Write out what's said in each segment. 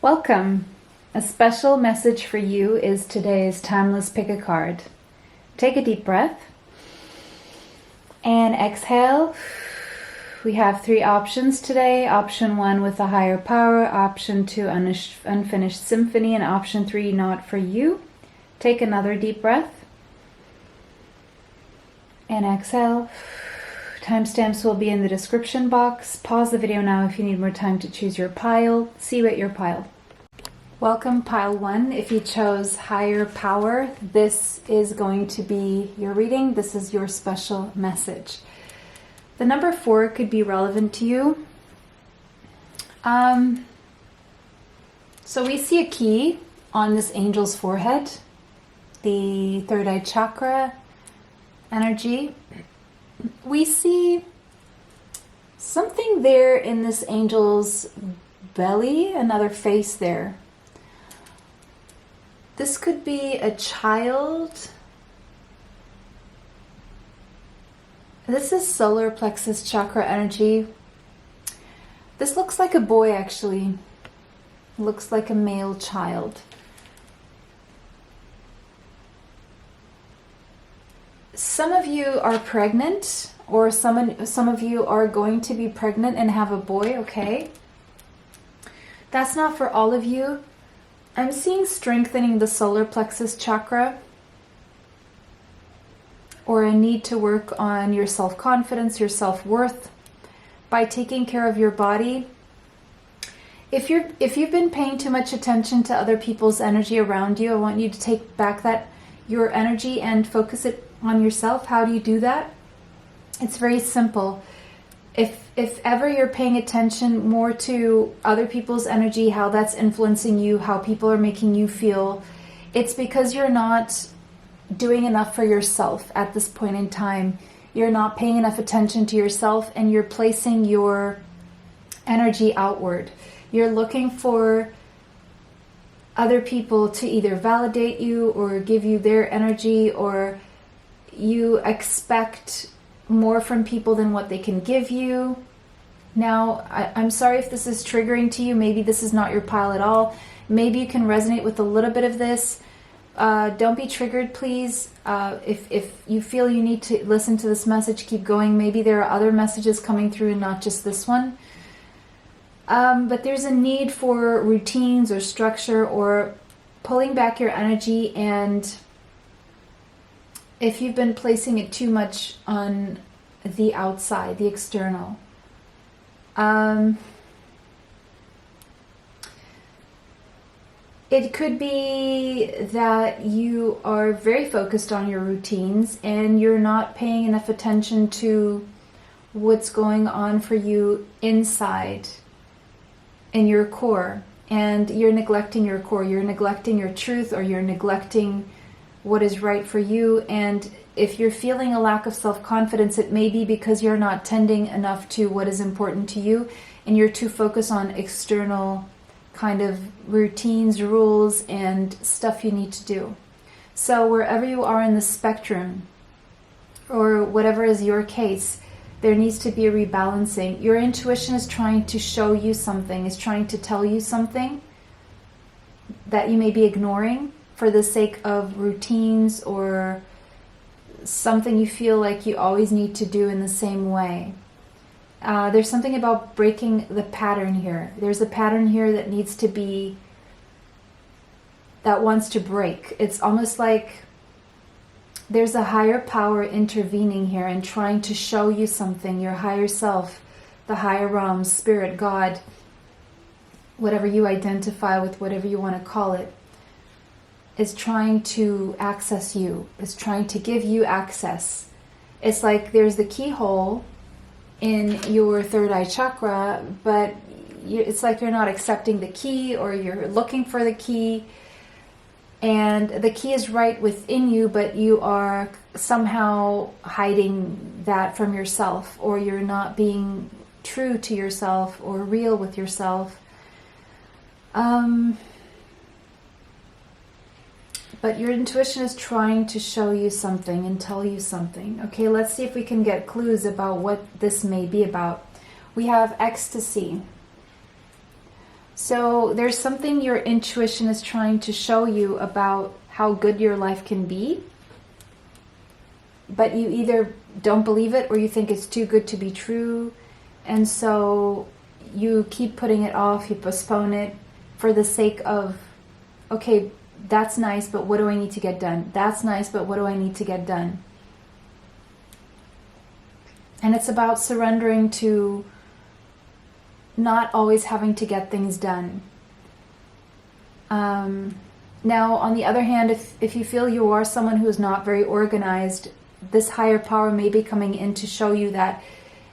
Welcome! A special message for you is today's timeless pick a card. Take a deep breath and exhale. We have three options today. Option 1 with a higher power, option 2 unfinished symphony, and option 3 not for you. Take another deep breath and exhale. Timestamps will be in the description box. Pause the video now if you need more time to choose your pile. See what your pile. Welcome pile 1. If you chose higher power, this is going to be your reading. This is your special message. The number 4 could be relevant to you. So we see a key on this angel's forehead, the third eye chakra energy. We see something there in this angel's belly, another face there. This could be a child. This is solar plexus chakra energy. This looks like a boy, actually. Looks like a male child. Some of you are pregnant, or some of you are going to be pregnant and have a boy, okay? That's not for all of you. I'm seeing strengthening the solar plexus chakra, or a need to work on your self-confidence, your self-worth by taking care of your body. If you've been paying too much attention to other people's energy around you, I want you to take back your energy and focus it on yourself. How do you do that? It's very simple. If ever you're paying attention more to other people's energy, how that's influencing you, how people are making you feel, it's because you're not doing enough for yourself at this point in time. You're not paying enough attention to yourself, and you're placing your energy outward. You're looking for other people to either validate you or give you their energy, or you expect more from people than what they can give you. Now, I'm sorry if this is triggering to you. Maybe this is not your pile at all. Maybe you can resonate with a little bit of this. Don't be triggered, please. If you feel you need to listen to this message, keep going. Maybe there are other messages coming through and not just this one. But there's a need for routines or structure, or pulling back your energy. And if you've been placing it too much on the outside, the external, it could be that you are very focused on your routines and you're not paying enough attention to what's going on for you inside in your core, and you're neglecting your core. You're neglecting your truth, or you're neglecting what is right for you. And if you're feeling a lack of self-confidence, it may be because you're not tending enough to what is important to you, and you're too focused on external kind of routines, rules, and stuff you need to do. So wherever you are in the spectrum, or whatever is your case, there needs to be a rebalancing. Your intuition is trying to show you something, is trying to tell you something that you may be ignoring for the sake of routines, or something you feel like you always need to do in the same way. There's something about breaking the pattern here. There's a pattern here that needs to be, that wants to break. It's almost like there's a higher power intervening here and trying to show you something. Your higher self, the higher realm, spirit, God, whatever you identify with, whatever you want to call it, is trying to access you, is trying to give you access. It's like there's the keyhole in your third eye chakra, but it's like you're not accepting the key, or you're looking for the key, and the key is right within you, but you are somehow hiding that from yourself, or you're not being true to yourself or real with yourself. But your intuition is trying to show you something and tell you something. Okay, let's see if we can get clues about what this may be about. We have ecstasy. So there's something your intuition is trying to show you about how good your life can be, but you either don't believe it or you think it's too good to be true, and so you keep putting it off, you postpone it for the sake of, okay, that's nice, but what do I need to get done? That's nice, but what do I need to get done? And it's about surrendering to not always having to get things done. Now, on the other hand, if you feel you are someone who is not very organized, this higher power may be coming in to show you that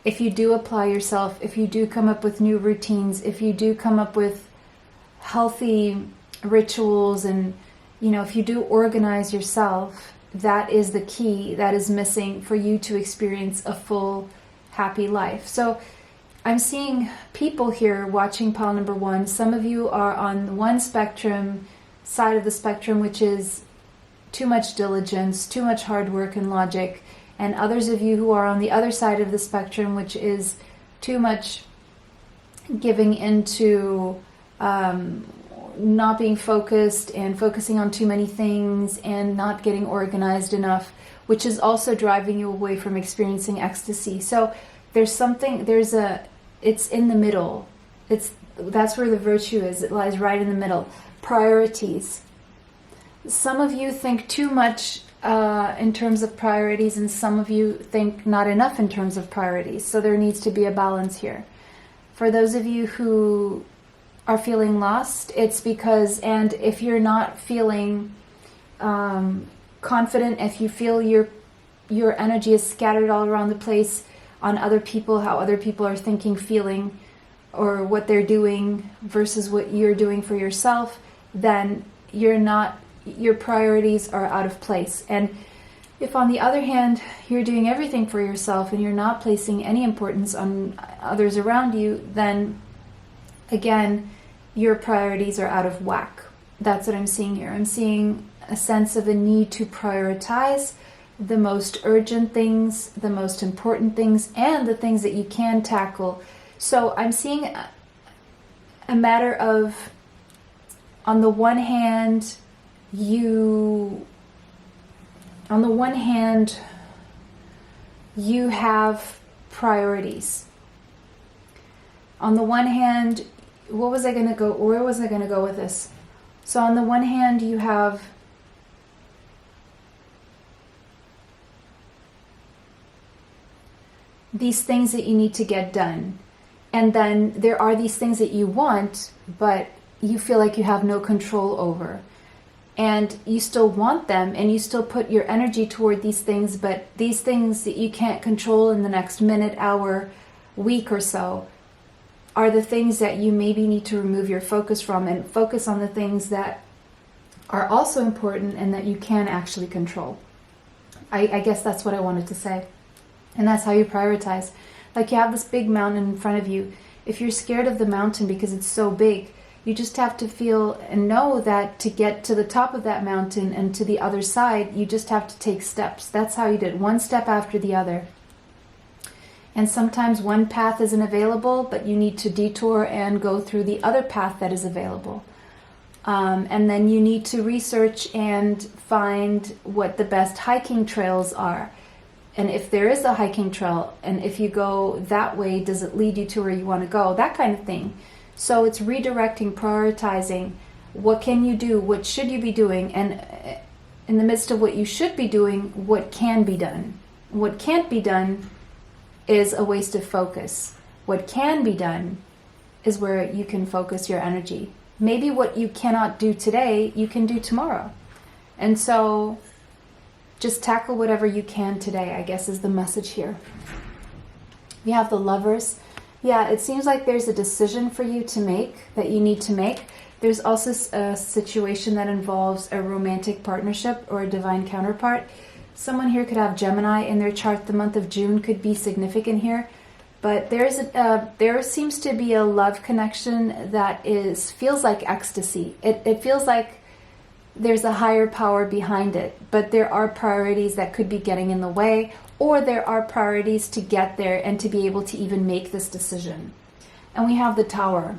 if you do apply yourself, if you do come up with new routines, if you do come up with healthy rituals, and if you do organize yourself, that is the key that is missing for you to experience a full, happy life. So I'm seeing people here watching pile number 1. Some of you are on one side of the spectrum, which is too much diligence, too much hard work and logic, and others of you who are on the other side of the spectrum, which is too much giving into not being focused and focusing on too many things and not getting organized enough, which is also driving you away from experiencing ecstasy. So it's in the middle. That's where the virtue is. It lies right in the middle. Priorities. Some of you think too much in terms of priorities, and some of you think not enough in terms of priorities. So there needs to be a balance here. For those of you who are feeling lost, it's because, and if you're not feeling confident, if you feel your energy is scattered all around the place on other people, how other people are thinking, feeling, or what they're doing versus what you're doing for yourself, then your priorities are out of place. And if on the other hand you're doing everything for yourself and you're not placing any importance on others around you, then again your priorities are out of whack. That's what I'm seeing here. I'm seeing a sense of a need to prioritize the most urgent things, the most important things, and the things that you can tackle. So I'm seeing a matter of, on the one hand, you have priorities. On the one hand, where was I going to go with this? So on the one hand, you have these things that you need to get done. And then there are these things that you want, but you feel like you have no control over. And you still want them, and you still put your energy toward these things, but these things that you can't control in the next minute, hour, week or so are the things that you maybe need to remove your focus from and focus on the things that are also important and that you can actually control. I guess that's what I wanted to say. And that's how you prioritize. Like you have this big mountain in front of you. If you're scared of the mountain because it's so big, you just have to feel and know that to get to the top of that mountain and to the other side, you just have to take steps. That's how you did, one step after the other. And sometimes one path isn't available, but you need to detour and go through the other path that is available. And then you need to research and find what the best hiking trails are. And if there is a hiking trail, and if you go that way, does it lead you to where you want to go? That kind of thing. So it's redirecting, prioritizing. What can you do? What should you be doing? And in the midst of what you should be doing, what can be done? What can't be done is a waste of focus. What can be done is where you can focus your energy. Maybe what you cannot do today, you can do tomorrow. And so just tackle whatever you can today, I guess, is the message here. We have the Lovers. Yeah, it seems like there's a decision for you to make, that you need to make. There's also a situation that involves a romantic partnership or a divine counterpart. Someone here could have Gemini in their chart. The month of June could be significant here. But there seems to be a love connection that feels like ecstasy. It feels like there's a higher power behind it. But there are priorities that could be getting in the way, or there are priorities to get there and to be able to even make this decision. And we have the Tower.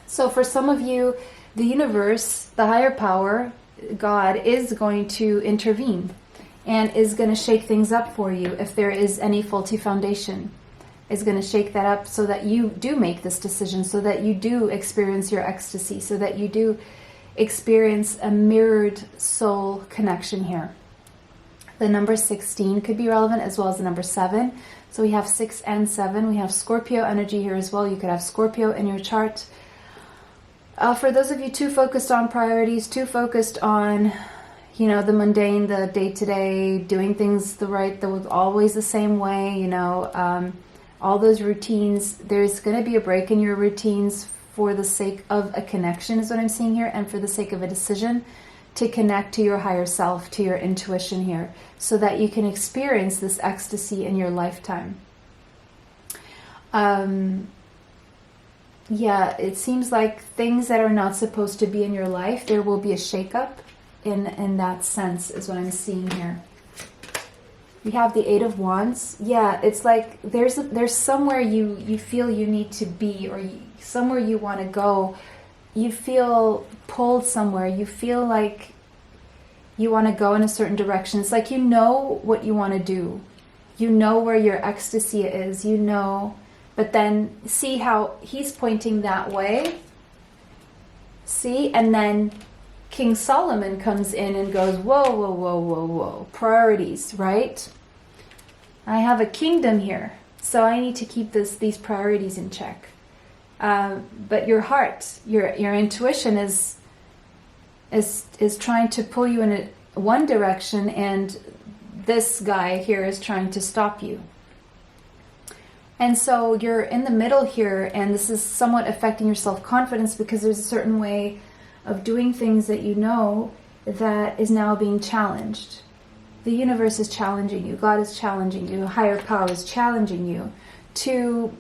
So for some of you, the universe, the higher power, God, is going to intervene and is going to shake things up for you if there is any faulty foundation. Is going to shake that up so that you do make this decision, so that you do experience your ecstasy, so that you do experience a mirrored soul connection here. The number 16 could be relevant, as well as the number 7. So we have 6 and 7. We have Scorpio energy here as well. You could have Scorpio in your chart. For those of you too focused on priorities, too focused on, you know, the mundane, the day-to-day, doing things always the same way, you know, all those routines, there's going to be a break in your routines for the sake of a connection, is what I'm seeing here, and for the sake of a decision to connect to your higher self, to your intuition here, so that you can experience this ecstasy in your lifetime. Yeah, it seems like things that are not supposed to be in your life, there will be a shakeup in that sense, is what I'm seeing here. We have the 8 of Wands. Yeah, it's like there's somewhere you feel you need to be, or somewhere you want to go. You feel pulled somewhere. You feel like you want to go in a certain direction. It's like you know what you want to do. You know where your ecstasy is. You know, but then see how he's pointing that way. See, and then King Solomon comes in and goes, whoa, whoa, whoa, whoa, whoa. Priorities, right? I have a kingdom here, so I need to keep these priorities in check. But your heart, your intuition is trying to pull you in one direction, and this guy here is trying to stop you. And so you're in the middle here, and this is somewhat affecting your self-confidence, because there's a certain way of doing things that you know that is now being challenged. The universe is challenging you. God is challenging you. Higher power is challenging you to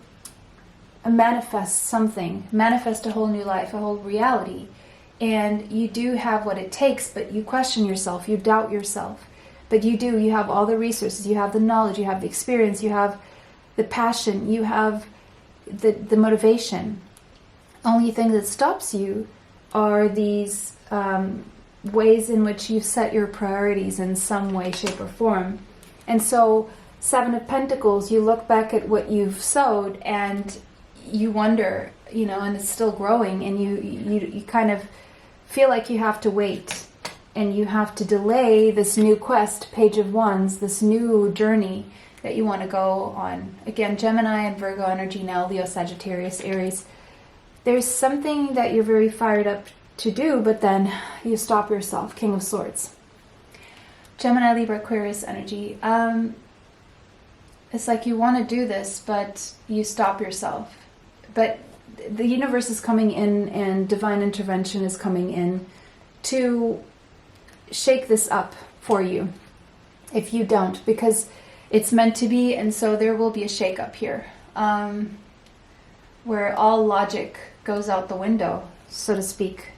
manifest something, manifest a whole new life, a whole reality. And you do have what it takes, but you question yourself, you doubt yourself. But you have all the resources, you have the knowledge, you have the experience, you have the passion, you have the motivation. Only thing that stops you are these ways in which you've set your priorities in some way, shape, or form. And so 7 of Pentacles, you look back at what you've sowed and you wonder, you know, and it's still growing, and you kind of feel like you have to wait and you have to delay this new quest, Page of Wands, this new journey that you want to go on. Again, Gemini and Virgo energy now, Leo, Sagittarius, Aries. There's something that you're very fired up to do, but then you stop yourself. King of Swords. Gemini, Libra, Aquarius energy. It's like you want to do this, but you stop yourself. But the universe is coming in, and divine intervention is coming in to shake this up for you if you don't, because it's meant to be. And so there will be a shake up here, where all logic goes out the window, so to speak.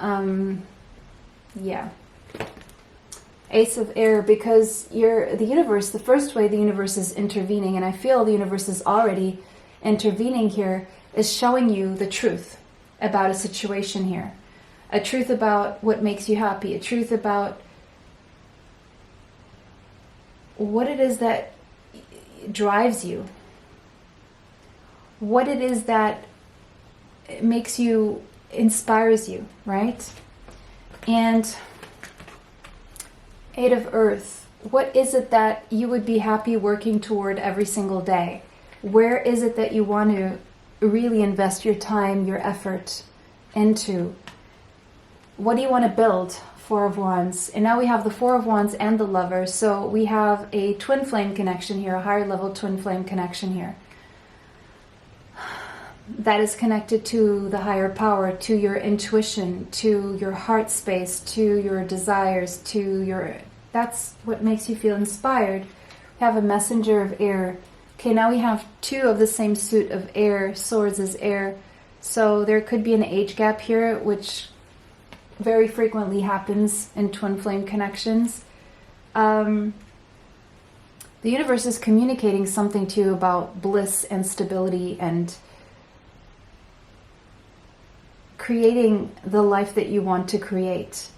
Yeah. Ace of Air, because the universe, the first way the universe is intervening, and I feel the universe is already intervening here, is showing you the truth about a situation here. A truth about what makes you happy. A truth about what it is that drives you. What it is that makes you, inspires you, right? And 8 of Earth. What is it that you would be happy working toward every single day? Where is it that you want to really invest your time, your effort into? What do you want to build? 4 of Wands. And now we have the 4 of Wands and the Lover. So we have a twin flame connection here, a higher level twin flame connection here. That is connected to the higher power, to your intuition, to your heart space, to your desires, to your... That's what makes you feel inspired. We have a messenger of air. Okay, now we have 2 of the same suit of air. Swords is air. So there could be an age gap here, which very frequently happens in twin flame connections. The universe is communicating something to you about bliss and stability and creating the life that you want to create.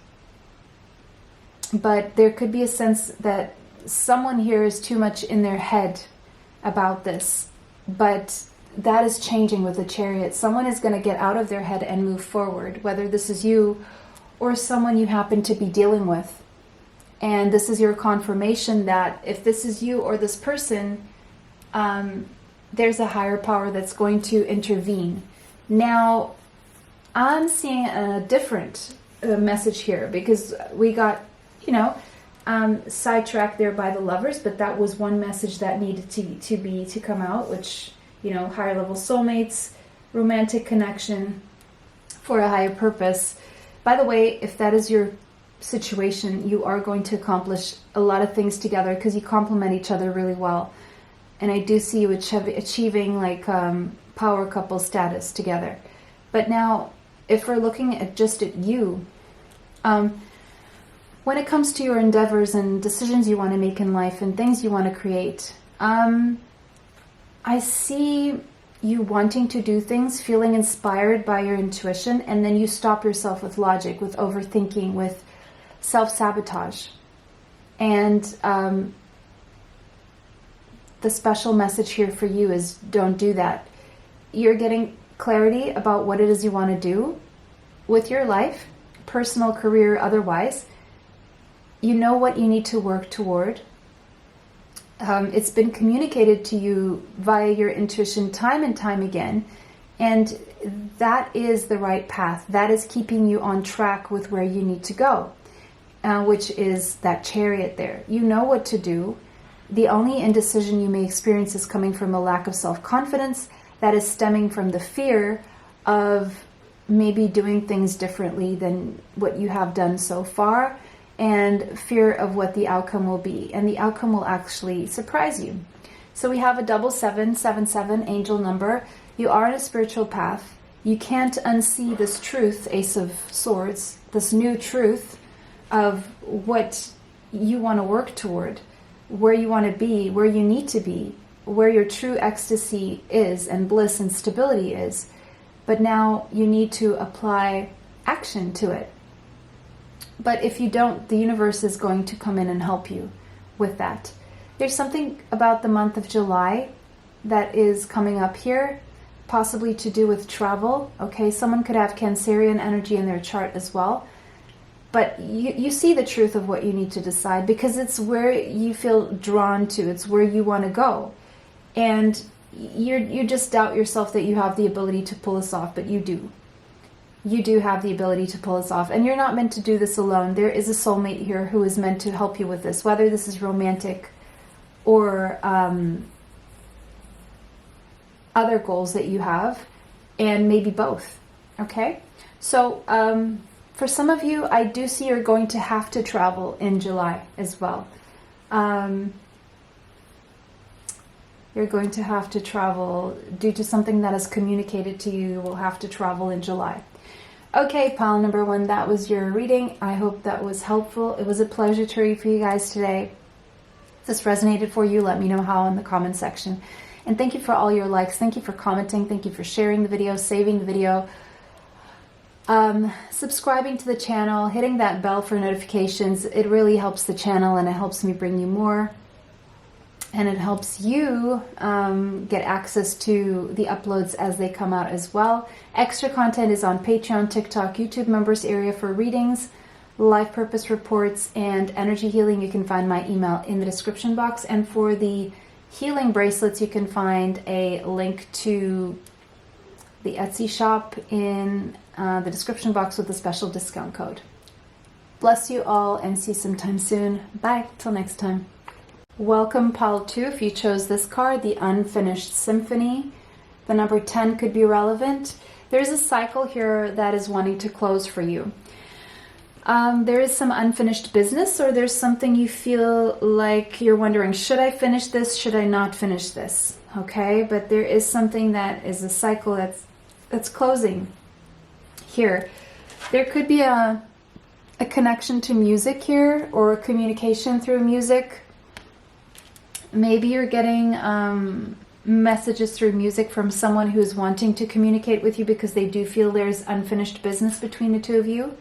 But there could be a sense that someone here is too much in their head about this. But that is changing with the Chariot. Someone is going to get out of their head and move forward, whether this is you or someone you happen to be dealing with. And this is your confirmation that if this is you or this person, there's a higher power that's going to intervene. Now, I'm seeing a different message here, because we got, sidetracked there by the Lovers, but that was one message that needed to come out, which, higher level soulmates, romantic connection for a higher purpose. By the way, if that is your situation, you are going to accomplish a lot of things together because you complement each other really well. And I do see you achieving like power couple status together. But now, if we're looking at just at you, when it comes to your endeavors and decisions you want to make in life and things you want to create, I see you wanting to do things, feeling inspired by your intuition, and then you stop yourself with logic, with overthinking, with self-sabotage. And the special message here for you is don't do that. You're getting clarity about what it is you want to do with your life, personal, career, otherwise. You know what you need to work toward. It's been communicated to you via your intuition time and time again, and that is the right path. That is keeping you on track with where you need to go, which is that Chariot there. You know what to do. The only indecision you may experience is coming from a lack of self-confidence that is stemming from the fear of maybe doing things differently than what you have done so far, and fear of what the outcome will be. And the outcome will actually surprise you. So we have a 7777 angel number. You are on a spiritual path. You can't unsee this truth, Ace of Swords, this new truth of what you want to work toward, where you want to be, where you need to be, where your true ecstasy is and bliss and stability is. But now you need to apply action to it. But if you don't, the universe is going to come in and help you with that. There's something about the month of July that is coming up here, possibly to do with travel. Okay, someone could have Cancerian energy in their chart as well. But you see the truth of what you need to decide, because it's where you feel drawn to. It's where you want to go. And you just doubt yourself that you have the ability to pull this off, but you do. You do have the ability to pull this off. And you're not meant to do this alone. There is a soulmate here who is meant to help you with this, whether this is romantic or other goals that you have, and maybe both. Okay? So for some of you, I do see you're going to have to travel in July as well. You're going to have to travel due to something that is communicated to you. You will have to travel in July. Okay, pile number one, that was your reading. I hope that was helpful. It was a pleasure to read for you guys today. If this resonated for you, let me know how in the comment section. And thank you for all your likes. Thank you for commenting. Thank you for sharing the video, saving the video, subscribing to the channel, hitting that bell for notifications. It really helps the channel, and it helps me bring you more. And it helps you get access to the uploads as they come out as well. Extra content is on Patreon, TikTok, YouTube members area for readings, life purpose reports, and energy healing. You can find my email in the description box. And for the healing bracelets, you can find a link to the Etsy shop in the description box with a special discount code. Bless you all, and see you sometime soon. Bye, till next time. Welcome, pile 2. If you chose this card, the Unfinished Symphony, the number 10 could be relevant. There's a cycle here that is wanting to close for you. There is some unfinished business, or there's something you feel like you're wondering, should I finish this? Should I not finish this? Okay, but there is something that is a cycle that's closing here. There could be a connection to music here, or a communication through music. Maybe you're getting messages through music from someone who's wanting to communicate with you because they do feel there's unfinished business between the two of you.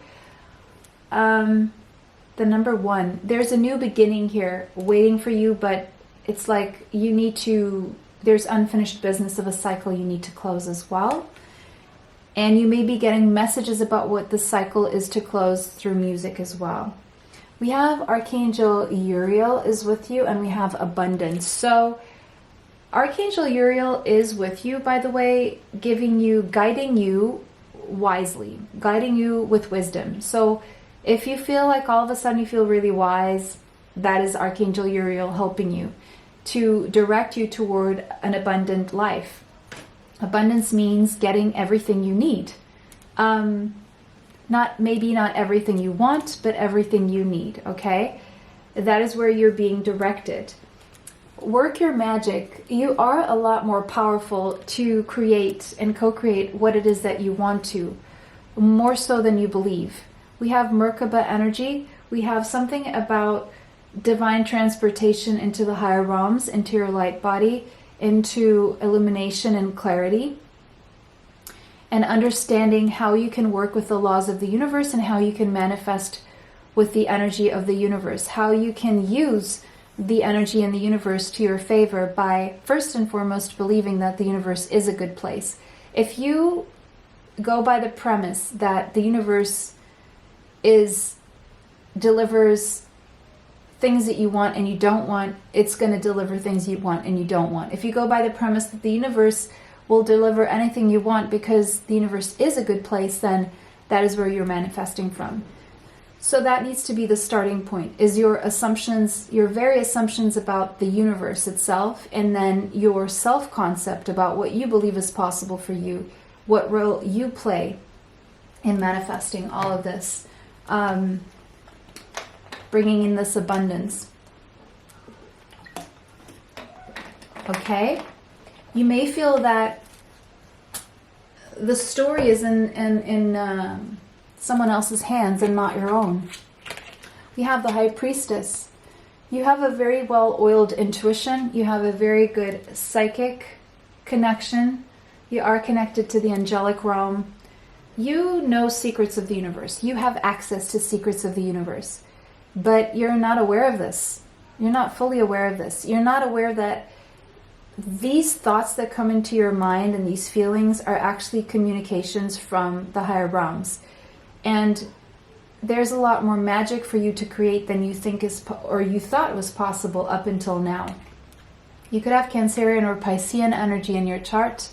The number 1, there's a new beginning here waiting for you, but it's like you need to, there's unfinished business of a cycle you need to close as well. And you may be getting messages about what the cycle is to close through music as well. We have Archangel Uriel is with you, and we have abundance. So Archangel Uriel is with you, by the way, giving you, guiding you wisely, guiding you with wisdom. So if you feel like all of a sudden you feel really wise, that is Archangel Uriel helping you to direct you toward an abundant life. Abundance means getting everything you need. Maybe not everything you want, but everything you need, okay? That is where you're being directed. Work your magic. You are a lot more powerful to create and co-create what it is that you want to, more so than you believe. We have Merkaba energy. We have something about divine transportation into the higher realms, into your light body, into illumination and clarity, and understanding how you can work with the laws of the universe and how you can manifest with the energy of the universe, how you can use the energy in the universe to your favor by first and foremost believing that the universe is a good place. If you go by the premise that the universe delivers things that you want and you don't want, it's going to deliver things you want and you don't want. If you go by the premise that the universe will deliver anything you want because the universe is a good place, then that is where you're manifesting from. So that needs to be the starting point, is your assumptions, your very assumptions about the universe itself, and then your self-concept about what you believe is possible for you, what role you play in manifesting all of this, bringing in this abundance. Okay? You may feel that the story is in someone else's hands and not your own. We have the High Priestess. You have a very well-oiled intuition. You have a very good psychic connection. You are connected to the angelic realm. You know secrets of the universe. You have access to secrets of the universe. But you're not aware of this. You're not fully aware of this. You're not aware that these thoughts that come into your mind and these feelings are actually communications from the higher realms. And there's a lot more magic for you to create than you think is, or you thought was possible up until now. You could have Cancerian or Piscean energy in your chart.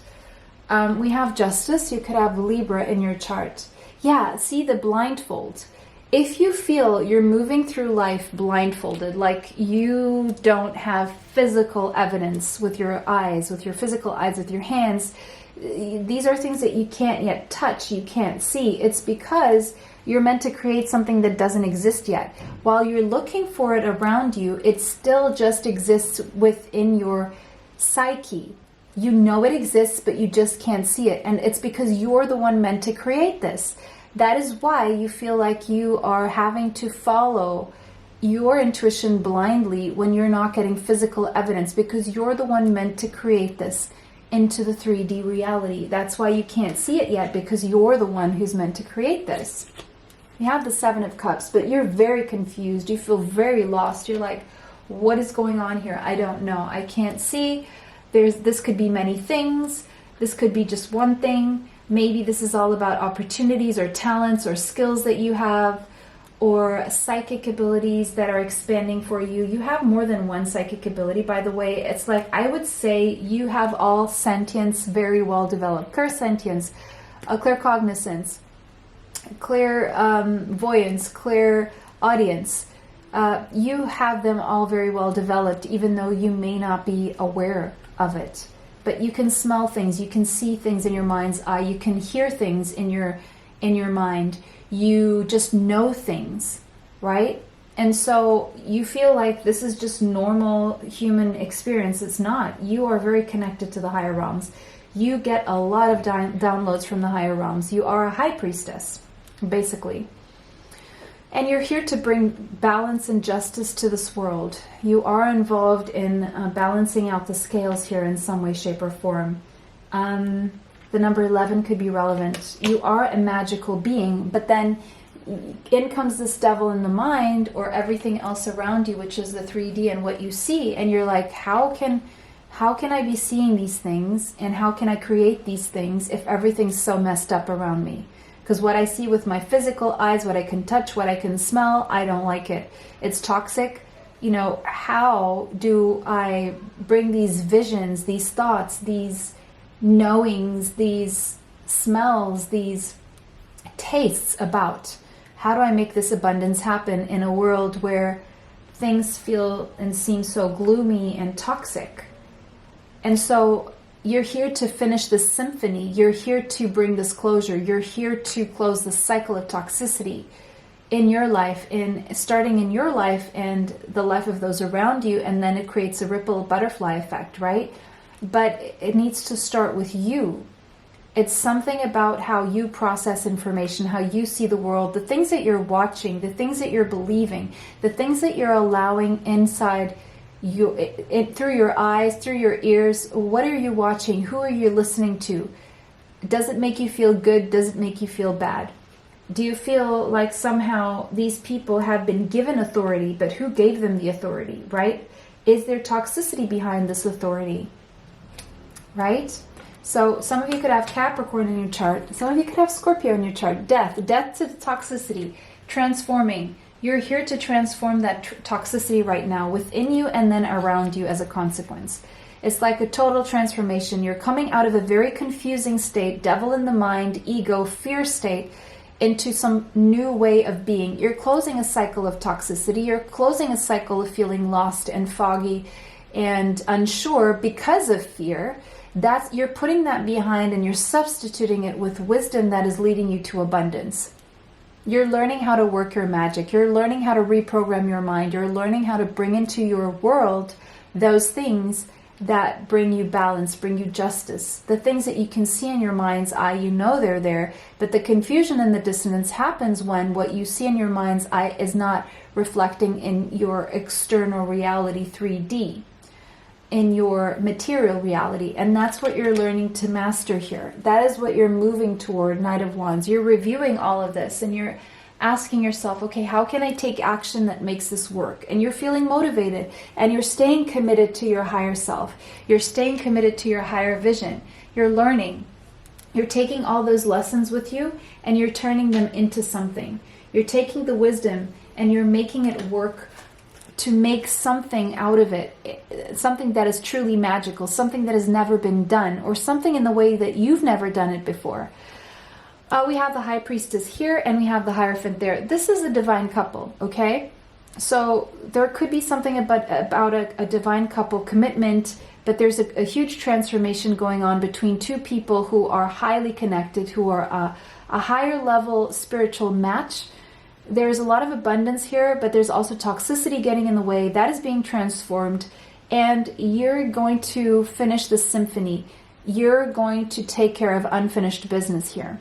We have Justice. You could have Libra in your chart. Yeah, see the blindfold. If you feel you're moving through life blindfolded, like you don't have physical evidence with your eyes, with your physical eyes, with your hands, these are things that you can't yet touch, you can't see. It's because you're meant to create something that doesn't exist yet. While you're looking for it around you, it still just exists within your psyche. You know it exists, but you just can't see it. And it's because you're the one meant to create this. That is why you feel like you are having to follow your intuition blindly when you're not getting physical evidence, because you're the one meant to create this into the 3D reality. That's why you can't see it yet, because you're the one who's meant to create this. You have the Seven of Cups, but you're very confused. You feel very lost. You're like, what is going on here? I don't know. I can't see. This could be many things. This could be just one thing. Maybe this is all about opportunities or talents or skills that you have, or psychic abilities that are expanding for you. You have more than one psychic ability, by the way. It's like, I would say you have all sentience very well developed. Clairsentience, claircognizance, clairvoyance, clairaudience. You have them all very well developed, even though you may not be aware of it. But you can smell things, you can see things in your mind's eye, you can hear things in your mind, you just know things, right? And so you feel like this is just normal human experience. It's not. You are very connected to the higher realms. You get a lot of downloads from the higher realms. You are a high priestess, basically. And you're here to bring balance and justice to this world. You are involved in balancing out the scales here in some way, shape, or form. The number 11 could be relevant. You are a magical being, but then in comes this devil in the mind, or everything else around you, which is the 3D and what you see. And you're like, how can I be seeing these things, and how can I create these things if everything's so messed up around me? Because what I see with my physical eyes, what I can touch, what I can smell, I don't like it. It's toxic. You know, how do I bring these visions, these thoughts, these knowings, these smells, these tastes about? How do I make this abundance happen in a world where things feel and seem so gloomy and toxic? And so you're here to finish this symphony. You're here to bring this closure. You're here to close the cycle of toxicity in your life, starting in your life and the life of those around you, and then it creates a ripple butterfly effect, right? But it needs to start with you. It's something about how you process information, how you see the world, the things that you're watching, the things that you're believing, the things that you're allowing inside you, through your eyes, through your ears. What are you watching? Who are you listening to? Does it make you feel good? Does it make you feel bad? Do you feel like somehow these people have been given authority, but who gave them the authority, right? Is there toxicity behind this authority, right? So some of you could have Capricorn in your chart. Some of you could have Scorpio in your chart. Death to the toxicity, transforming. You're here to transform that toxicity right now within you and then around you as a consequence. It's like a total transformation. You're coming out of a very confusing state, devil in the mind, ego, fear state, into some new way of being. You're closing a cycle of toxicity. You're closing a cycle of feeling lost and foggy and unsure because of fear. You're putting that behind, and you're substituting it with wisdom that is leading you to abundance. You're learning how to work your magic. You're learning how to reprogram your mind. You're learning how to bring into your world those things that bring you balance, bring you justice. The things that you can see in your mind's eye, you know they're there, but the confusion and the dissonance happens when what you see in your mind's eye is not reflecting in your external reality 3D, in your material reality. And that's what you're learning to master here. That is what you're moving toward, Knight of Wands. You're reviewing all of this and you're asking yourself, okay, how can I take action that makes this work? And you're feeling motivated, and you're staying committed to your higher self. You're staying committed to your higher vision. You're learning. You're taking all those lessons with you and you're turning them into something. You're taking the wisdom and you're making it work to make something out of it, something that is truly magical, something that has never been done, or something in the way that you've never done it before. We have the High Priestess here, and we have the Hierophant there. This is a divine couple, okay? So there could be something about a divine couple commitment, but there's a huge transformation going on between two people who are highly connected, who are a higher level spiritual match. There's a lot of abundance here, but there's also toxicity getting in the way. That is being transformed, and you're going to finish the symphony. You're going to take care of unfinished business here.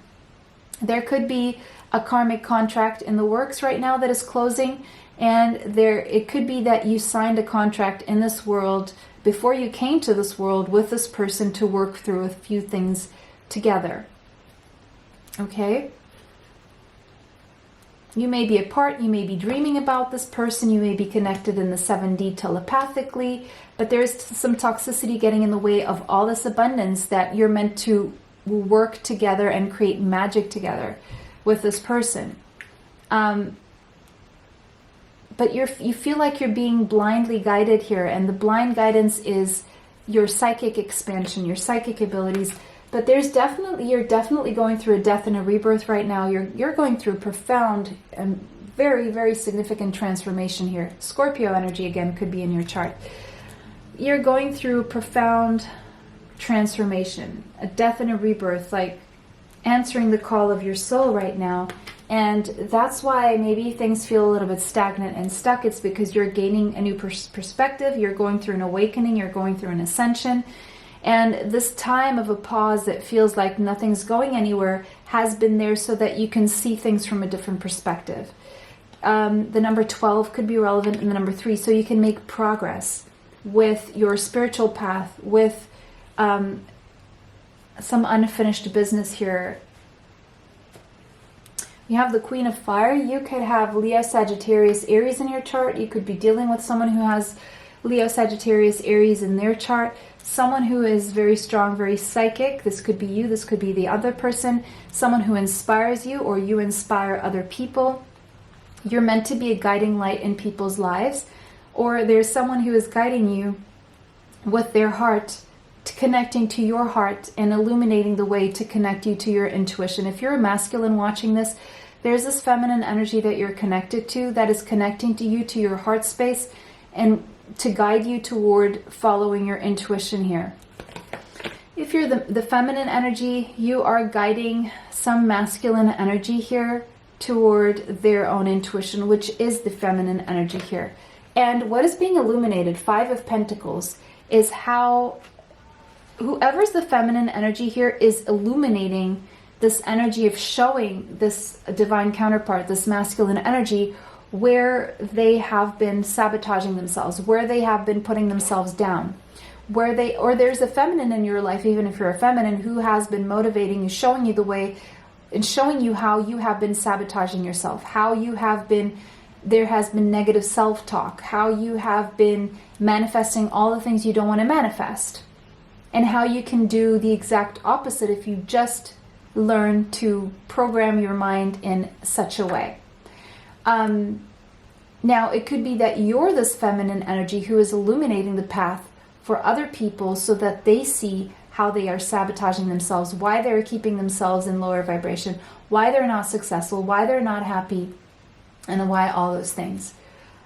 There could be a karmic contract in the works right now that is closing, and it could be that you signed a contract in this world before you came to this world with this person to work through a few things together. Okay? You may be apart, you may be dreaming about this person, you may be connected in the 7D telepathically, but there's some toxicity getting in the way of all this abundance that you're meant to work together and create magic together with this person. But you feel like you're being blindly guided here, and the blind guidance is your psychic expansion, your psychic abilities. But you're definitely going through a death and a rebirth right now. You're going through profound and very, very significant transformation here. Scorpio energy again could be in your chart. You're going through profound transformation, a death and a rebirth, like answering the call of your soul right now. And that's why maybe things feel a little bit stagnant and stuck. It's because you're gaining a new perspective. You're going through an awakening. You're going through an ascension. And this time of a pause that feels like nothing's going anywhere has been there so that you can see things from a different perspective. The number 12 could be relevant, and the number 3. So you can make progress with your spiritual path, with some unfinished business here. You have the Queen of Fire. You could have Leo, Sagittarius, Aries in your chart. You could be dealing with someone who has Leo, Sagittarius, Aries in their chart. Someone who is very strong, very psychic. This could be you. This could be the other person. Someone who inspires you, or you inspire other people. You're meant to be a guiding light in people's lives. Or there's someone who is guiding you with their heart, connecting to your heart and illuminating the way to connect you to your intuition. If you're a masculine watching this, there's this feminine energy that you're connected to that is connecting to you, to your heart space, and to guide you toward following your intuition here. If you're the feminine energy, you are guiding some masculine energy here toward their own intuition, which is the feminine energy here. And what is being illuminated, 5 of Pentacles, is how whoever's the feminine energy here is illuminating this energy of showing this divine counterpart, this masculine energy, where they have been sabotaging themselves, where they have been putting themselves down, or there's a feminine in your life, even if you're a feminine, who has been motivating you, showing you the way, and showing you how you have been sabotaging yourself, how you have been, there has been negative self-talk, how you have been manifesting all the things you don't want to manifest, and how you can do the exact opposite if you just learn to program your mind in such a way. Now, it could be that you're this feminine energy who is illuminating the path for other people so that they see how they are sabotaging themselves, why they're keeping themselves in lower vibration, why they're not successful, why they're not happy, and why all those things.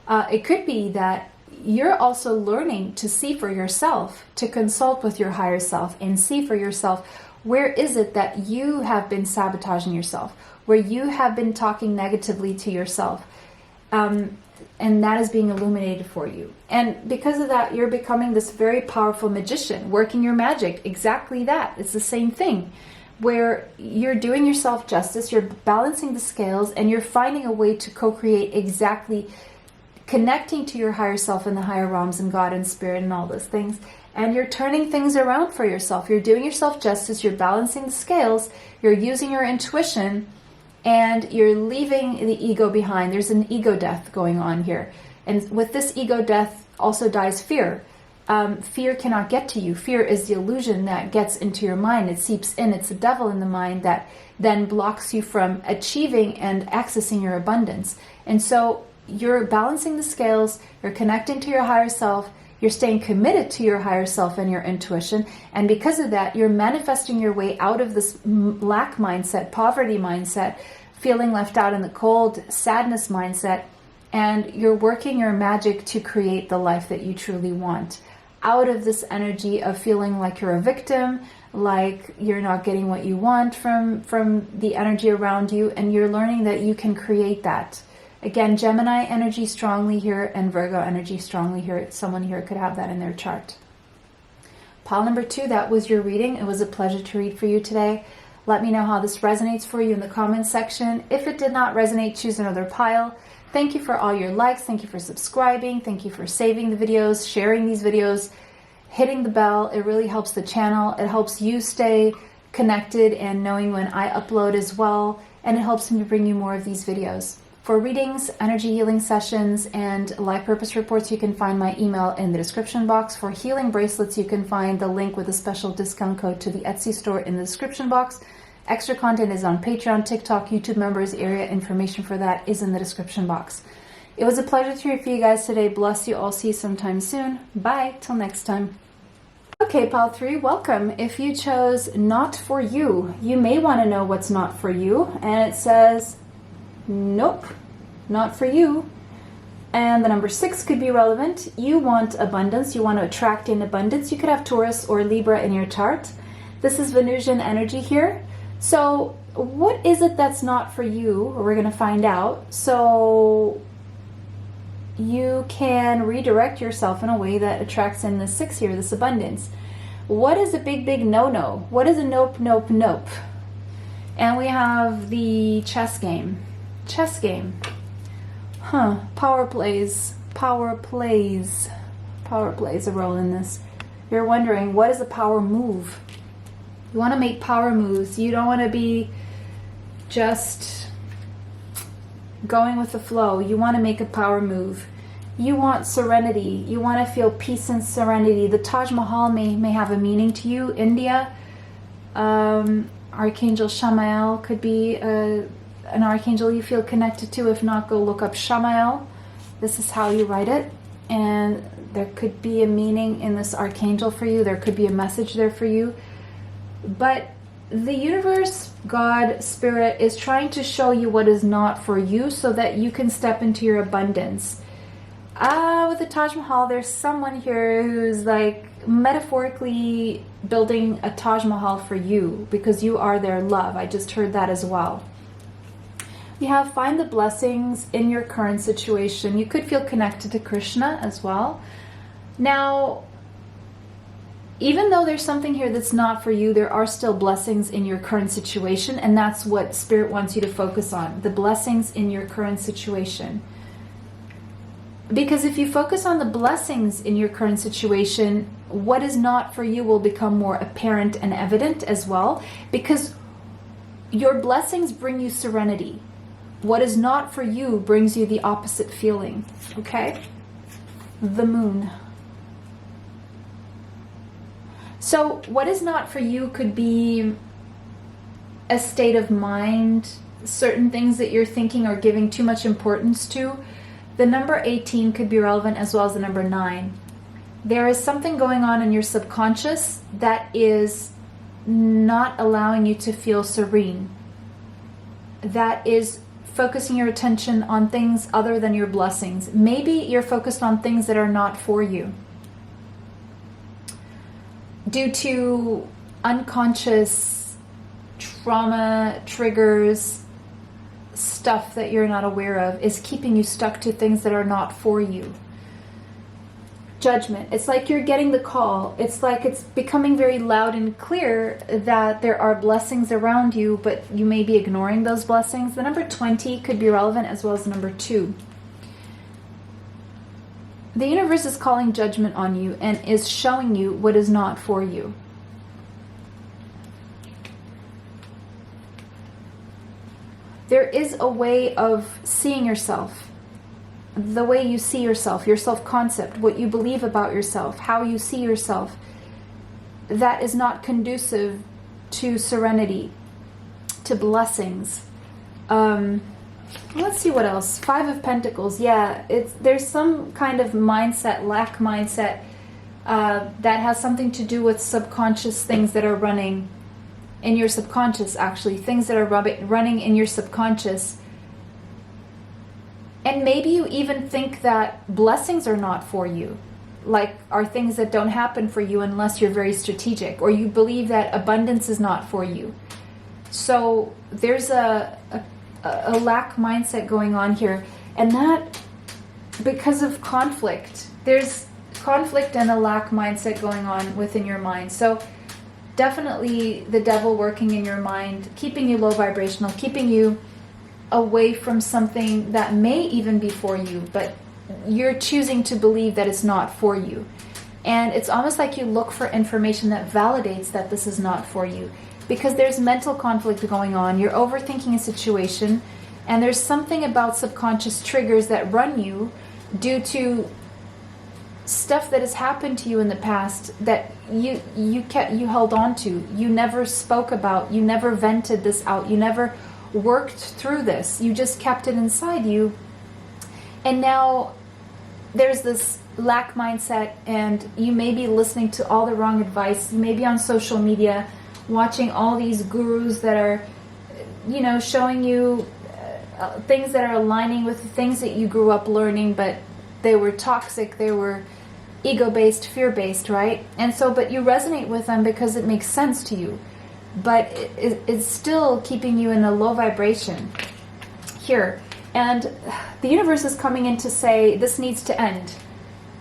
It could be that you're also learning to see for yourself, to consult with your higher self and see for yourself, where is it that you have been sabotaging yourself, where you have been talking negatively to yourself. And that is being illuminated for you. And because of that, you're becoming this very powerful magician, working your magic. Exactly that. It's the same thing, where you're doing yourself justice, you're balancing the scales, and you're finding a way to co-create exactly, connecting to your higher self and the higher realms and God and spirit and all those things. And you're turning things around for yourself. You're doing yourself justice, you're balancing the scales, you're using your intuition, and you're leaving the ego behind. There's an ego death going on here. And with this ego death also dies fear. Fear cannot get to you. Fear is the illusion that gets into your mind. It seeps in. It's the devil in the mind that then blocks you from achieving and accessing your abundance. And so you're balancing the scales. You're connecting to your higher self. You're staying committed to your higher self and your intuition. And because of that, you're manifesting your way out of this lack mindset, poverty mindset, feeling left out in the cold, sadness mindset. And you're working your magic to create the life that you truly want. Out of this energy of feeling like you're a victim, like you're not getting what you want from the energy around you. And you're learning that you can create that. Again, Gemini energy strongly here and Virgo energy strongly here. Someone here could have that in their chart. Pile number 2, that was your reading. It was a pleasure to read for you today. Let me know how this resonates for you in the comments section. If it did not resonate, choose another pile. Thank you for all your likes. Thank you for subscribing. Thank you for saving the videos, sharing these videos, hitting the bell. It really helps the channel. It helps you stay connected and knowing when I upload as well. And it helps me to bring you more of these videos. For readings, energy healing sessions, and life purpose reports, you can find my email in the description box. For healing bracelets, you can find the link with a special discount code to the Etsy store in the description box. Extra content is on Patreon, TikTok, YouTube members area. Information for that is in the description box. It was a pleasure to read for you guys today. Bless you all. See you sometime soon. Bye. Till next time. Okay, pile 3, welcome. If you chose not for you, you may want to know what's not for you. And it says, nope, not for you. And the number 6 could be relevant. You want abundance. You want to attract in abundance. You could have Taurus or Libra in your chart. This is Venusian energy here. So what is it that's not for you? We're going to find out. So you can redirect yourself in a way that attracts in the 6 here, this abundance. What is a big, big no-no? What is a nope, nope, nope? And we have the chess game. Chess game. Power plays a role in this. You're wondering, what is a power move? You want to make power moves. You don't want to be just going with the flow. You want to make a power move. You want serenity. You want to feel peace and serenity. The Taj Mahal may have a meaning to you. India, Archangel Shamael could be an archangel you feel connected to. If not, go look up Shamael. This is how you write it. And there could be a meaning in this archangel for you. There could be a message there for you. But the universe, God, Spirit is trying to show you what is not for you so that you can step into your abundance. With the Taj Mahal, there's someone here who's like metaphorically building a Taj Mahal for you because you are their love. I just heard that as well. You have find the blessings in your current situation. You could feel connected to Krishna as well. Now, even though there's something here that's not for you, there are still blessings in your current situation, and that's what Spirit wants you to focus on, the blessings in your current situation. Because if you focus on the blessings in your current situation, what is not for you will become more apparent and evident as well, because your blessings bring you serenity. What is not for you brings you the opposite feeling, okay? The moon. So what is not for you could be a state of mind, certain things that you're thinking or giving too much importance to. The number 18 could be relevant as well as the number 9. There is something going on in your subconscious that is not allowing you to feel serene. That is focusing your attention on things other than your blessings. Maybe you're focused on things that are not for you, due to unconscious trauma, triggers, stuff that you're not aware of is keeping you stuck to things that are not for you. Judgment. It's like you're getting the call. It's like it's becoming very loud and clear that there are blessings around you, but you may be ignoring those blessings. The number 20 could be relevant as well as the number 2. The universe is calling judgment on you and is showing you what is not for you. There is a way of seeing yourself, the way you see yourself, your self-concept, what you believe about yourself, how you see yourself, that is not conducive to serenity, to blessings. Let's see what else. 5 of Pentacles. Yeah, there's some kind of mindset, lack mindset, that has something to do with subconscious things that are running in your subconscious, actually. Things that are running in your subconscious. And maybe you even think that blessings are not for you, like are things that don't happen for you unless you're very strategic, or you believe that abundance is not for you. So there's a lack mindset going on here, and that because of conflict. There's conflict and a lack mindset going on within your mind. So definitely the devil working in your mind, keeping you low vibrational, keeping you away from something that may even be for you, but you're choosing to believe that it's not for you. And it's almost like you look for information that validates that this is not for you, because there's mental conflict going on. You're overthinking a situation, and there's something about subconscious triggers that run you due to stuff that has happened to you in the past that you held on to. You never spoke about, you never vented this out, you never worked through this. You just kept it inside you. And now there's this lack mindset, and you may be listening to all the wrong advice. You may be on social media watching all these gurus that are, showing you things that are aligning with the things that you grew up learning, but they were toxic, they were ego-based, fear-based, right? And so, but you resonate with them because it makes sense to you. But it's still keeping you in a low vibration here. And the universe is coming in to say, this needs to end.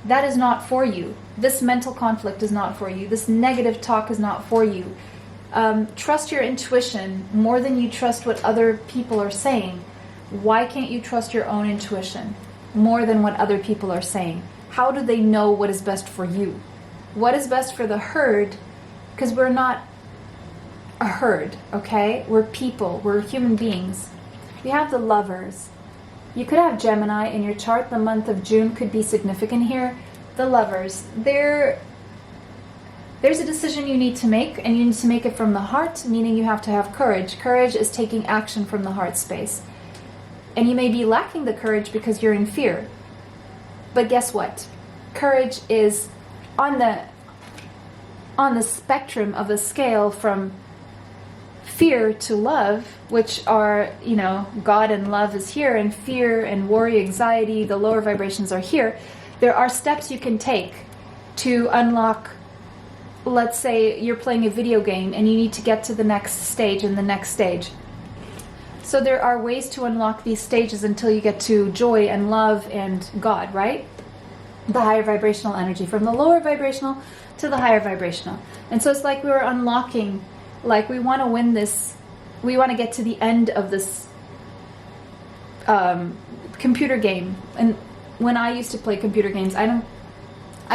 That is not for you. This mental conflict is not for you. This negative talk is not for you. Trust your intuition more than you trust what other people are saying. Why can't you trust your own intuition more than what other people are saying? How do they know what is best for you? What is best for the herd? Because we're not a herd, okay? We're people. We're human beings. We have the Lovers. You could have Gemini in your chart. The month of June could be significant here. The Lovers. There's a decision you need to make, and you need to make it from the heart, meaning you have to have courage. Courage is taking action from the heart space. And you may be lacking the courage because you're in fear. But guess what? Courage is on the spectrum of a scale from fear to love, which are, you know, God and love is here, and fear and worry, anxiety, the lower vibrations are here. There are steps you can take to unlock. Let's say you're playing a video game and you need to get to the next stage and the next stage. So there are ways to unlock these stages until you get to joy and love and God, right? The higher vibrational energy, from the lower vibrational to the higher vibrational. And so it's like we're unlocking, like we want to win this, we want to get to the end of this computer game. And when I used to play computer games, I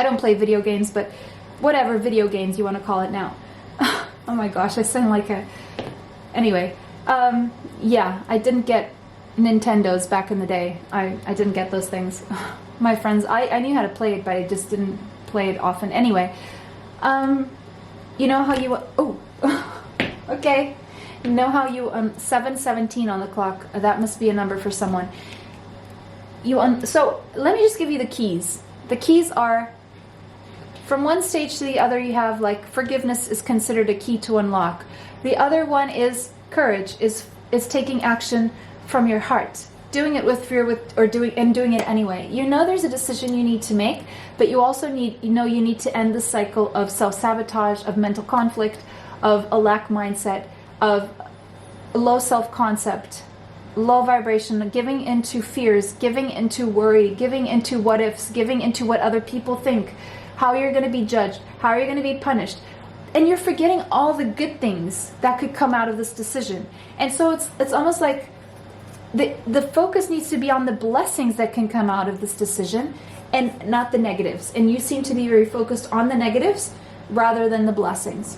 don't play video games, but whatever video games you want to call it now. Oh my gosh, I sound like a... Anyway, yeah, I didn't get Nintendos back in the day. I didn't get those things. My friends, I knew how to play it, but I just didn't play it often. Anyway, you know how you... Oh, okay. You know how you... 7:17 on the clock. That must be a number for someone. So let me just give you the keys. The keys are... From one stage to the other, you have like forgiveness is considered a key to unlock. The other one is courage, is taking action from your heart, doing it with fear, doing it anyway. You know there's a decision you need to make, but you also need to end the cycle of self-sabotage, of mental conflict, of a lack mindset, of low self-concept, low vibration, giving into fears, giving into worry, giving into what ifs, giving into what other people think, how you're going to be judged, how you're going to be punished. And you're forgetting all the good things that could come out of this decision. And so it's almost like the focus needs to be on the blessings that can come out of this decision and not the negatives. And you seem to be very focused on the negatives rather than the blessings.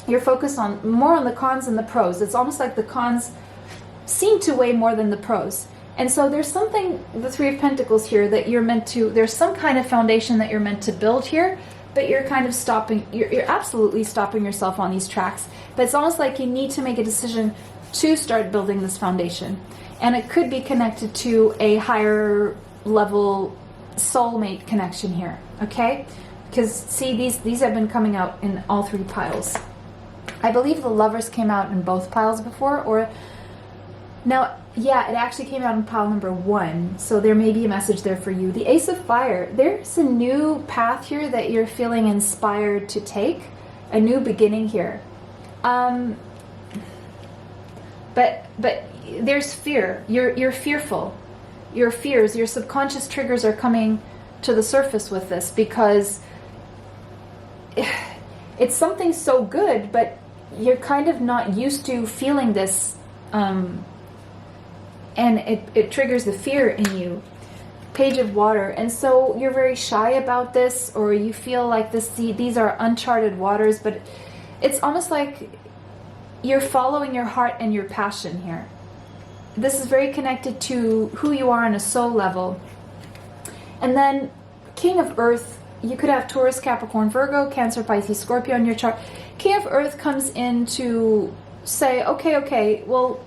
You're focused more on the cons and the pros. It's almost like the cons seem to weigh more than the pros. And so there's something, the Three of Pentacles here, that you're meant to, there's some kind of foundation that you're meant to build here, but you're kind of stopping, you're absolutely stopping yourself on these tracks. But it's almost like you need to make a decision to start building this foundation. And it could be connected to a higher level soulmate connection here, okay? Because see, these have been coming out in all three piles. I believe the Lovers came out in both piles before, or now, yeah, it actually came out in pile number 1, so there may be a message there for you. The Ace of Fire, there's a new path here that you're feeling inspired to take, a new beginning here. But there's fear. You're fearful. Your fears, your subconscious triggers are coming to the surface with this, because it's something so good, but you're kind of not used to feeling this, and it triggers the fear in you. Page of Water. And so you're very shy about this, or you feel like these are uncharted waters, but it's almost like you're following your heart and your passion here. This is very connected to who you are on a soul level. And then King of Earth, you could have Taurus, Capricorn, Virgo, Cancer, Pisces, Scorpio in your chart. King of Earth comes in to say, okay, well,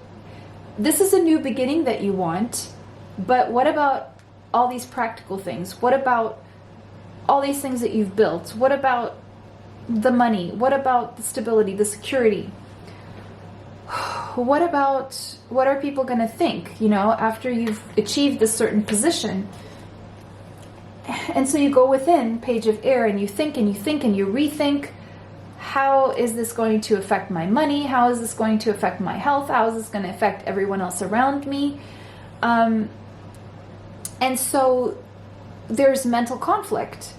this is a new beginning that you want, but what about all these practical things? What about all these things that you've built? What about the money? What about the stability, the security? What are people going to think, after you've achieved this certain position? And so you go within, Page of Air, and you think and you think and you rethink. How is this going to affect my money? How is this going to affect my health? How is this going to affect everyone else around me? And so there's mental conflict.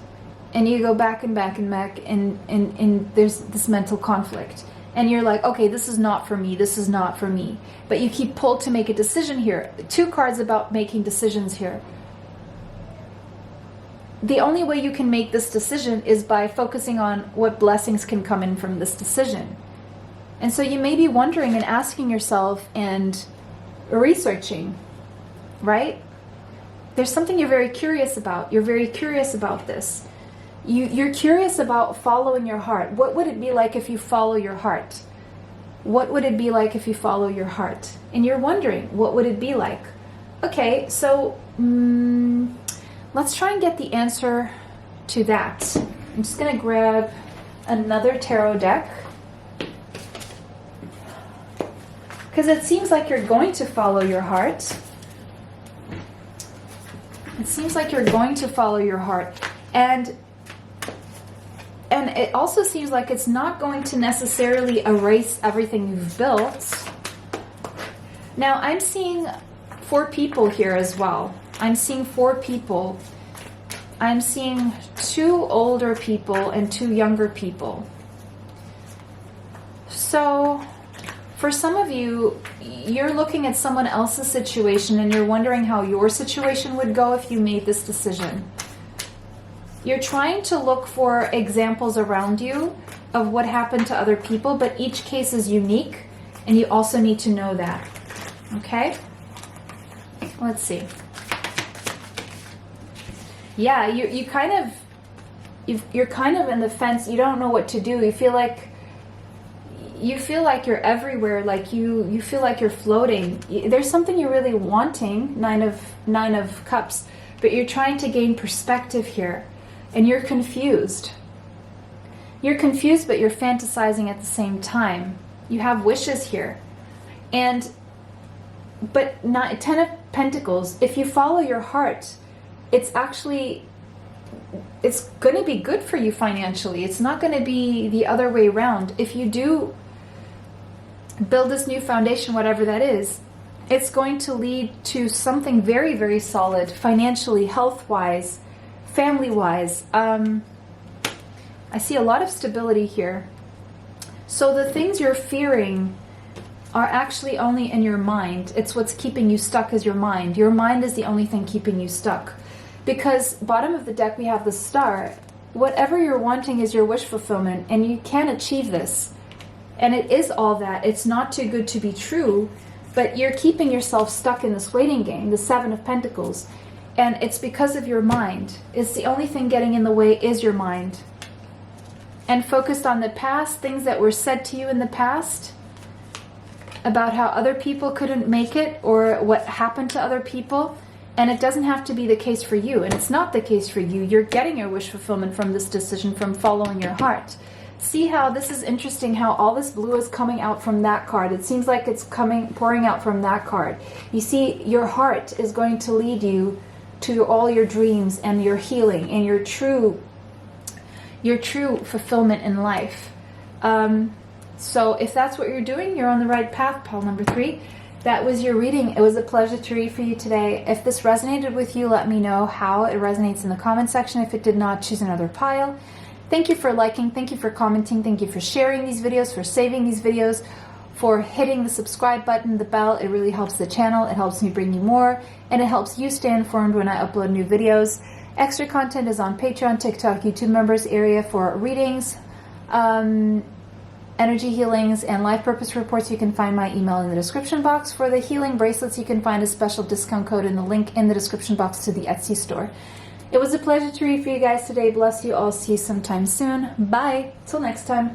And you go back and back and back, and there's this mental conflict. and you're like, okay, this is not for me, this is not for me, but you keep pulled to make a decision here. 2 cards about making decisions here. The only way you can make this decision is by focusing on what blessings can come in from this decision. And so you may be wondering and asking yourself and researching, right? There's something you're very curious about. You're very curious about this. You're curious about following your heart. What would it be like if you follow your heart? What would it be like if you follow your heart? And you're wondering, what would it be like? Okay, so let's try and get the answer to that. I'm just going to grab another tarot deck, because it seems like you're going to follow your heart. It seems like you're going to follow your heart. And it also seems like it's not going to necessarily erase everything you've built. Now, I'm seeing 4 people here as well. I'm seeing 4 people. I'm seeing 2 older people and 2 younger people. So, for some of you, you're looking at someone else's situation and you're wondering how your situation would go if you made this decision. You're trying to look for examples around you of what happened to other people, but each case is unique, and you also need to know that. Okay? Let's see. Yeah, you're kind of in the fence. You don't know what to do. You feel like you're everywhere, like you feel like you're floating. There's something you're really wanting, nine of cups, but you're trying to gain perspective here, and you're confused. You're confused, but you're fantasizing at the same time. You have wishes here, but not 10 of Pentacles. If you follow your heart, it's going to be good for you financially. It's not going to be the other way around. If you do build this new foundation, whatever that is, it's going to lead to something very, very solid financially, health-wise, family-wise. I see a lot of stability here. So the things you're fearing are actually only in your mind. It's what's keeping you stuck is your mind. Your mind is the only thing keeping you stuck. Because bottom of the deck we have the Star. Whatever you're wanting is your wish fulfillment, and you can achieve this. And it is all that. It's not too good to be true, but you're keeping yourself stuck in this waiting game, the 7 of Pentacles. And it's because of your mind. It's the only thing getting in the way is your mind. And focused on the past, things that were said to you in the past about how other people couldn't make it or what happened to other people. And it doesn't have to be the case for you. And it's not the case for you. You're getting your wish fulfillment from this decision, from following your heart. See how this is interesting, how all this blue is coming out from that card. It seems like it's pouring out from that card. You see, your heart is going to lead you to all your dreams and your healing and your true fulfillment in life. So if that's what you're doing, you're on the right path, pile number 3. That was your reading. It was a pleasure to read for you today. If this resonated with you, let me know how it resonates in the comment section. If it did not, choose another pile. Thank you for liking, thank you for commenting, thank you for sharing these videos, for saving these videos, for hitting the subscribe button, the bell. It really helps the channel, it helps me bring you more, and it helps you stay informed when I upload new videos. Extra content is on Patreon, TikTok, YouTube members area for readings, energy healings, and life purpose reports. You can find my email in the description box. For the healing bracelets, you can find a special discount code in the link in the description box to the Etsy store. It was a pleasure to read for you guys today. Bless you all. See you sometime soon. Bye. Till next time.